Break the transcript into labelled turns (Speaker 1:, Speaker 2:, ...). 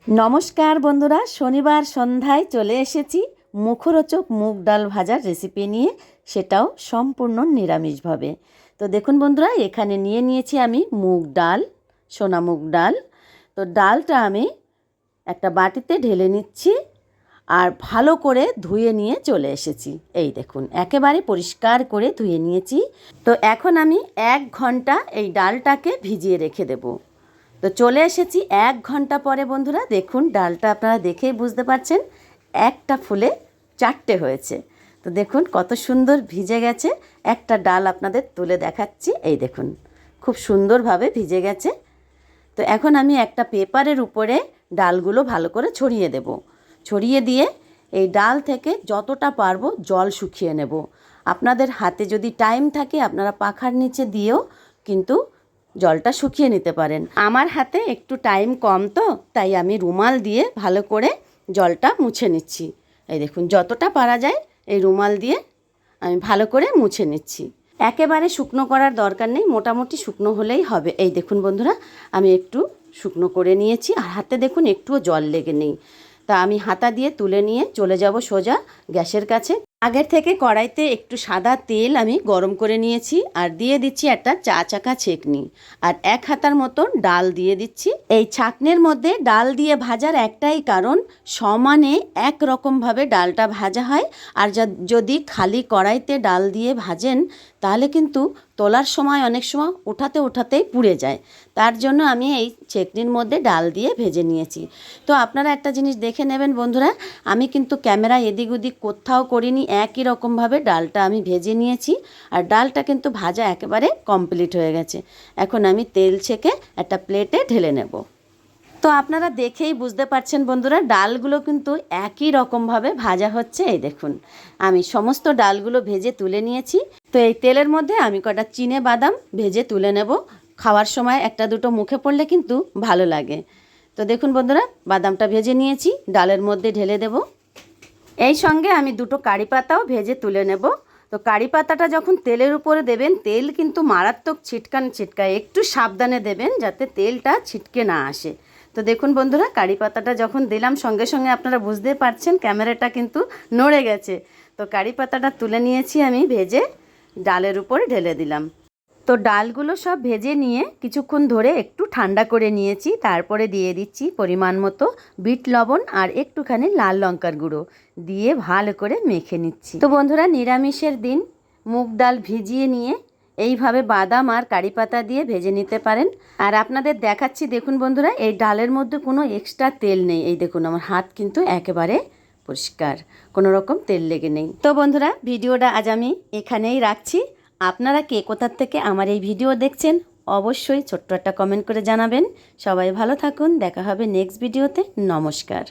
Speaker 1: নমস্কার বন্ধুরা, শনিবার সন্ধ্যায় চলে এসেছি মুখরোচক মুগ ডাল ভাজার রেসিপি নিয়ে, সেটাও সম্পূর্ণ নিরামিষভাবে। তো দেখুন বন্ধুরা, এখানে নিয়েছি আমি মুগ ডাল, সোনা মুগ ডাল। তো ডালটা আমি একটা বাটিতে ঢেলে নিচ্ছি আর ভালো করে ধুয়ে নিয়ে চলে এসেছি। এই দেখুন, একেবারে পরিষ্কার করে ধুয়ে নিয়েছি। তো এখন আমি 1 ঘন্টা এই ডালটাকে ভিজিয়ে রেখে দেবো। তো চলে এসেছি 1 ঘন্টা পরে। বন্ধুরা দেখুন, ডালটা আপনারা দেখেই বুঝতে পারছেন একটা ফুলে 4টে হয়েছে। তো দেখুন কত সুন্দর ভিজে গেছে। একটা ডাল আপনাদের তুলে দেখাচ্ছি, এই দেখুন খুব সুন্দরভাবে ভিজে গেছে। তো এখন আমি একটা পেপারের উপরে ডালগুলো ভালো করে ছড়িয়ে দেব। ছড়িয়ে দিয়ে এই ডাল থেকে যতটা পারবো জল শুকিয়ে নেব। আপনাদের হাতে যদি টাইম থাকে আপনারা পাখার নিচে দিয়েও কিন্তু জলটা শুকিয়ে নিতে পারেন। আমার হাতে একটু টাইম কম, তো তাই আমি রুমাল দিয়ে ভালো করে জলটা মুছে নিচ্ছি। এই দেখুন, যতটা পারা যায় এই রুমাল দিয়ে আমি ভালো করে মুছে নিচ্ছি। একেবারে শুকনো করার দরকার নেই, মোটামুটি শুকনো হলেই হবে। এই দেখুন বন্ধুরা, আমি একটু শুকনো করে নিয়েছি আর হাতে দেখুন একটুও জল লেগে নেই। তা আমি হাতা দিয়ে তুলে নিয়ে চলে যাব সোজা গ্যাসের কাছে। আগের থেকে কড়াইতে একটু সাদা তেল আমি গরম করে নিয়েছি আর দিয়ে দিচ্ছি একটা চা চাকা ছেঁকনি আর 1 হাতার মতন ডাল দিয়ে দিচ্ছি। এই ছাঁকনির মধ্যে ডাল দিয়ে ভাজার একটাই কারণ, সমানে একরকমভাবে ডালটা ভাজা হয়। আর যদি খালি কড়াইতে ডাল দিয়ে ভাজেন তাহলে কিন্তু তোলার সময় অনেক সময় ওঠাতেই পুড়ে যায়। তার জন্য আমি এই ছেঁকনির মধ্যে ডাল দিয়ে ভেজে নিয়েছি। তো আপনারা একটা জিনিস দেখে নেবেন বন্ধুরা, আমি কিন্তু ক্যামেরা এদিক ওদিক কোথাও করিনি, একই রকমভাবে ডালটা আমি ভেজে নিয়েছি আর ডালটা কিন্তু ভাজা একেবারে কমপ্লিট হয়ে গেছে। এখন আমি তেল ছেঁকে একটা প্লেটে ঢেলে নেব। তো আপনারা দেখেই বুঝতে পারছেন বন্ধুরা, ডালগুলো কিন্তু একই রকমভাবে ভাজা হচ্ছে। এই দেখুন, আমি সমস্ত ডালগুলো ভেজে তুলে নিয়েছি। তো এই তেলের মধ্যে আমি কটা চিনে বাদাম ভেজে তুলে নেব। খাওয়ার সময় একটা দুটো মুখে পড়লে কিন্তু ভালো লাগে। তো দেখুন বন্ধুরা, বাদামটা ভেজে নিয়েছি, ডালের মধ্যে ঢেলে দেব। এই সঙ্গে আমি 2টো কারি পাতাও ভেজে তুলে নেব। তো কারি পাতাটা যখন তেলের উপরে দেবেন, তেল কিন্তু মারাত্মক ছিটকায়, একটু সাবধানে দেবেন যাতে তেলটা ছিটকে না আসে। তো দেখুন বন্ধুরা, কারি পাতাটা যখন দিলাম সঙ্গে সঙ্গে আপনারা বুঝতে পারছেন ক্যামেরাটা কিন্তু নড়ে গেছে। তো কারি পাতাটা তুলে নিয়েছি আমি ভেজে, ডালের উপরে ঢেলে দিলাম। তো ডালগুলো সব ভেজে নিয়ে কিছুক্ষণ ধরে একটু ঠান্ডা করে নিয়েছি। তারপরে দিয়ে দিচ্ছি পরিমাণ মতো বিট লবণ আর একটুখানি লাল লঙ্কার গুঁড়ো দিয়ে ভালো করে মেখে নিচ্ছি। তো বন্ধুরা, নিরামিষের দিন মুগ ডাল ভিজিয়ে নিয়ে এইভাবে বাদাম আর কারি পাতা দিয়ে ভেজে নিতে পারেন। আর আপনাদের দেখাচ্ছি, দেখুন বন্ধুরা, এই ডালের মধ্যে কোনো এক্সট্রা তেল নেই। এই দেখুন, আমার হাত কিন্তু একেবারে পরিষ্কার, কোনো রকম তেল লেগে নেই। তো বন্ধুরা, ভিডিওটা আজ আমি এখানেই রাখছি। আপনারা কে কোথার থেকে আমার এই ভিডিও দেখছেন অবশ্যই ছোট্ট একটা কমেন্ট করে জানাবেন। সবাই ভালো থাকুন, দেখা হবে নেক্সট ভিডিওতে। নমস্কার।